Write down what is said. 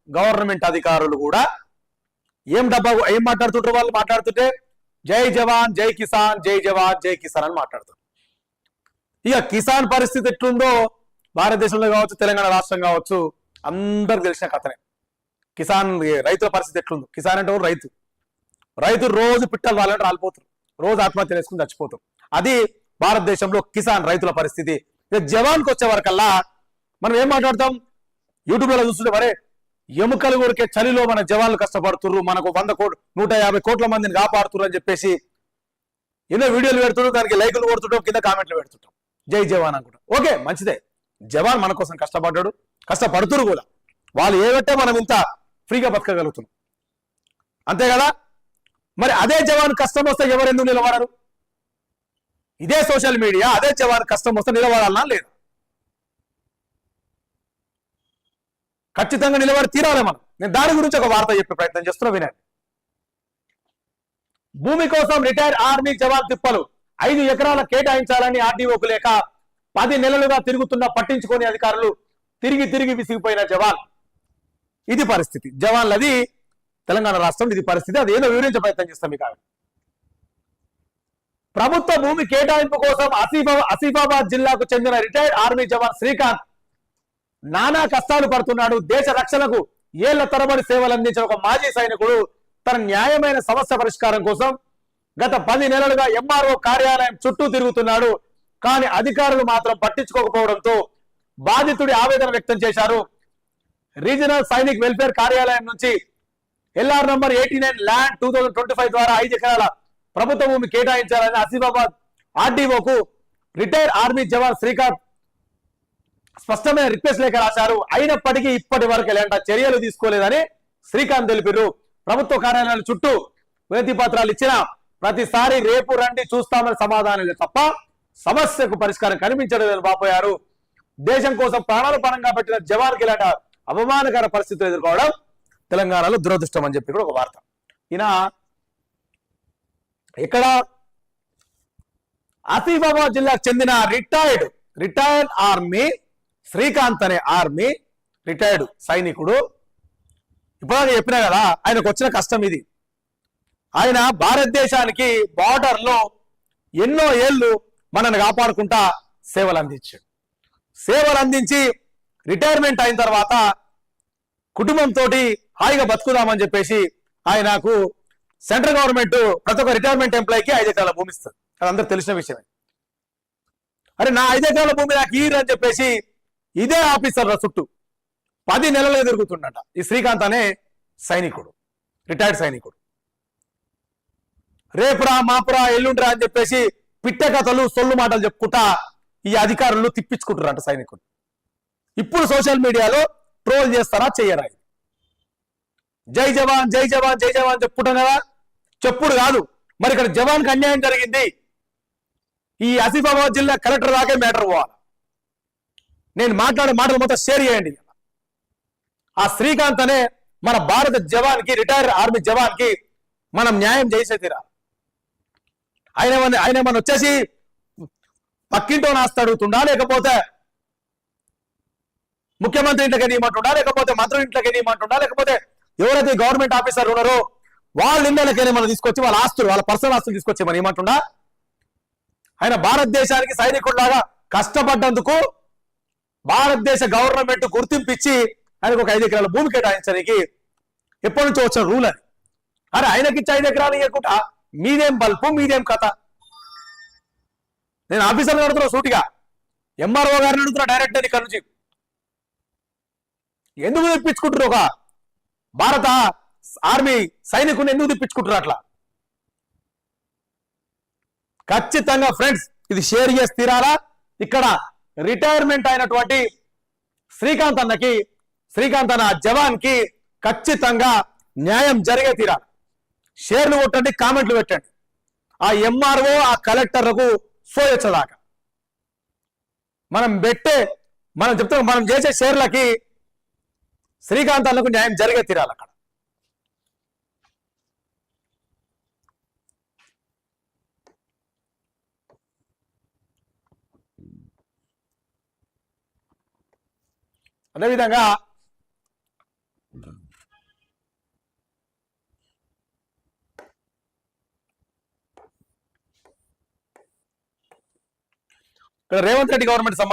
Government అధికారులు కూడా ఏం మాట్లాడుతుంటారు వాళ్ళు మాట్లాడుతుంటే జై జవాన్ జై కిసాన్ జై జవాన్ జై కిసాన్ అని మాట్లాడుతారు. ఇక కిసాన్ పరిస్థితి ఎట్లుందో భారతదేశంలో కావచ్చు, తెలంగాణ రాష్ట్రం కావచ్చు, అందరికి తెలిసిన కథనే. కిసాన్ రైతుల పరిస్థితి ఎట్లుందో. కిసాన్ అంటే రైతు రోజు పిట్టలు వాళ్ళంటే రాలిపోతారు, రోజు ఆత్మహత్య చేసుకుని చచ్చిపోతారు. అది భారతదేశంలో కిసాన్ రైతుల పరిస్థితి. ఇక జవాన్కి వచ్చే వరకల్లా మనం ఏం మాట్లాడతాం, యూట్యూబ్లో చూస్తుంటే మరే ఎముకలు కొరికే చలిలో మన జవాన్లు కష్టపడుతుర్రు, మనకు 100 కోట్లు 150 కోట్ల మందిని కాపాడుతుర్రు అని చెప్పేసి ఎన్నో వీడియోలు పెడుతుంటాం, దానికి లైకులు కొడుతుంటాం, కింద కామెంట్లు పెడుతుంటాం, జై జవాన్ అనుకుంటాం. ఓకే, మంచిదే, జవాన్ మన కోసం కష్టపడ్డాడు, కష్టపడుతురు కూడా. వాళ్ళు ఏమంటే మనం ఇంత ఫ్రీగా బతకగలుగుతున్నాం, అంతే కదా. మరి అదే జవాన్ కష్టం వస్తే ఎవరెందుకు నిలబడరు? ఇదే సోషల్ మీడియా అదే జవాన్ కష్టం వస్తే నిలబడాలన్నా లేదు? ఖచ్చితంగా నిలబడి తీరాలి మనం. నేను దాని గురించి ఒక వార్త చెప్పే ప్రయత్నం చేస్తున్నా, వినండి. భూమి కోసం రిటైర్డ్ ఆర్మీ జవాన్ తిప్పలు, 5 ఎకరాల కేటాయించాలని ఆర్డీఓకు లేక 10 నెలలుగా తిరుగుతున్న పట్టించుకోని అధికారులు, తిరిగి తిరిగి విసిగిపోయిన జవాన్. ఇది పరిస్థితి జవాన్లది, తెలంగాణ రాష్ట్రం ఇది పరిస్థితి. అది ఏదో వివరించే ప్రయత్నం చేస్తాం మీకు. ప్రభుత్వ భూమి కేటాయింపు కోసం ఆసిఫాబాద్ జిల్లాకు చెందిన రిటైర్డ్ ఆర్మీ జవాన్ శ్రీకాంత్ నానా కష్టాలు పడుతున్నాడు. దేశ రక్షణకు ఏళ్ల తరబడి సేవలు అందించిన ఒక మాజీ సైనికుడు తన న్యాయమైన సమస్య పరిష్కారం కోసం గత 10 నెలలుగా ఎంఆర్ఓ కార్యాలయం చుట్టూ తిరుగుతున్నాడు. కానీ అధికారులు మాత్రం పట్టించుకోకపోవడంతో బాధితుడి ఆవేదన వ్యక్తం చేశారు. రీజనల్ సైనిక్ వెల్ఫేర్ కార్యాలయం నుంచి ఎల్ఆర్ నంబర్ 89 ల్యాండ్ 2025 ద్వారా 5 ఎకరాల ప్రభుత్వ భూమి కేటాయించాలని ఆసిఫాబాద్ ఆర్డీఓకు రిటైర్డ్ ఆర్మీ జవాన్ శ్రీకాంత్ స్పష్టమైన రిక్వెస్ట్ లేఖ రాశారు. అయినప్పటికీ ఇప్పటి వరకు ఎలాంటి చర్యలు తీసుకోలేదని శ్రీకాంత్ తెలిపారు. ప్రభుత్వ కార్యాలయాల చుట్టూ వినతి పత్రాలు ఇచ్చిన ప్రతిసారి రేపు రండి చూస్తామని సమాధానాలు తప్ప సమస్యకు పరిష్కారం కనిపించలేదని వాపోయారు. దేశం కోసం ప్రాణాలు పరంగా పెట్టిన జవాన్కి ఇలాంటి అవమానకర పరిస్థితులు ఎదుర్కోవడం తెలంగాణలో దురదృష్టం అని చెప్పి కూడా ఒక వార్త. ఈయన ఇక్కడ ఆసిఫాబాద్ జిల్లాకు చెందిన రిటైర్డ్ ఆర్మీ శ్రీకాంత్ అనే ఆర్మీ రిటైర్డ్ సైనికుడు. ఇప్పుడు చెప్పినా కదా, ఆయనకు వచ్చిన కష్టం ఇది. ఆయన భారతదేశానికి బార్డర్ లో ఎన్నో ఏళ్ళు మనల్ని కాపాడుకుంటా సేవలు అందించాడు. సేవలు అందించి రిటైర్మెంట్ అయిన తర్వాత కుటుంబంతో హాయిగా బతుకుదామని చెప్పేసి ఆయనకు సెంట్రల్ గవర్నమెంట్ ప్రతి ఒక్క రిటైర్మెంట్ ఎంప్లాయీకి 5 ఎకరాల భూమి ఇస్తుంది. అది అందరూ తెలిసిన విషయమే. అరే నా 5 ఎకరాల భూమి నాకు ఈరు అని చెప్పేసి ఇదే ఆఫీసర్ల చుట్టూ 10 నెలలు తిరుగుతుండట ఈ శ్రీకాంత్ అనే సైనికుడు, రిటైర్డ్ సైనికుడు. రేపురా మాపురా ఎల్లుండ్రా అని చెప్పేసి పిట్ట కథలు సొల్లు మాటలు చెప్పుకుంటా ఈ అధికారులు తిప్పించుకుంటారంట సైనికుడు. ఇప్పుడు సోషల్ మీడియాలో ట్రోల్ చేస్తారా చెయ్యరా? జై జవాన్ జై జవాన్ జై జవాన్ చెప్పుకుంటాం కదా, చెప్పుడు కాదు. మరి ఇక్కడ జవాన్కి అన్యాయం జరిగింది, ఈ ఆసిఫాబాద్ జిల్లా కలెక్టర్ దాకే మ్యాటర్ పోవాలి. నేను మాట్లాడే మాటలు మొత్తం షేర్ చేయండి. ఆ శ్రీకాంత్ అనే మన భారత జవాన్కి, రిటైర్డ్ ఆర్మీ జవాన్కి మనం న్యాయం చేసే తీరా. ఆయన మన వచ్చేసి పక్కింటో నాస్త అడుగుతుండా, లేకపోతే ముఖ్యమంత్రి ఇంట్లోకి ఎదియమంటుండా, లేకపోతే మంత్రుల ఇంట్లోకి ఎదియమంటుండా, లేకపోతే ఎవరైతే గవర్నమెంట్ ఆఫీసర్ ఉన్నారో వాళ్ళ ఇళ్ళకైనా మనం తీసుకొచ్చి వాళ్ళ ఆస్తులు, వాళ్ళ పర్సనల్ ఆస్తులు తీసుకొచ్చి మనం ఏమంటుండా? ఆయన భారతదేశానికి సైనికుడిలాగా కష్టపడ్డందుకు భారతదేశ గవర్నమెంట్ గుర్తింపిచ్చి ఆయనకు ఒక 5 ఎకరాల భూమి కేటాయించడానికి ఎప్పటి నుంచో వచ్చిన రూల్ అది. అరే ఆయనకిచ్చి 5 ఎకరాలు ఇవ్వకుండా మీదేం బల్పు, మీదేం కథ? నేను ఆఫీసర్ని అడుగుతున్నా సూటిగా, ఎంఆర్ఓ గారిని అడుగుతున్నా డైరెక్ట్ ఇక్కడ నుంచి. ఎందుకు తెప్పించుకుంటారు ఒక భారత ఆర్మీ సైనికుని, ఎందుకు తెప్పించుకుంటారు అట్లా? ఖచ్చితంగా ఫ్రెండ్స్ ఇది షేర్ చేసి తీరాలా. ఇక్కడ రిటైర్మెంట్ అయినటువంటి శ్రీకాంత్ అన్న జవాన్ కి ఖచ్చితంగా న్యాయం జరిగే తీరాలి. షేర్లు కొట్టండి, కామెంట్లు పెట్టండి. ఆ ఎంఆర్ఓ ఆ కలెక్టర్లకు సోయొచ్చదాకా మనం చెప్తాం, మనం చేసే షేర్లకి శ్రీకాంత్ అన్నకు న్యాయం జరిగే తీరాలి. అక్కడ అదేవిధంగా ఇక్కడ రేవంత్ రెడ్డి గవర్నమెంట్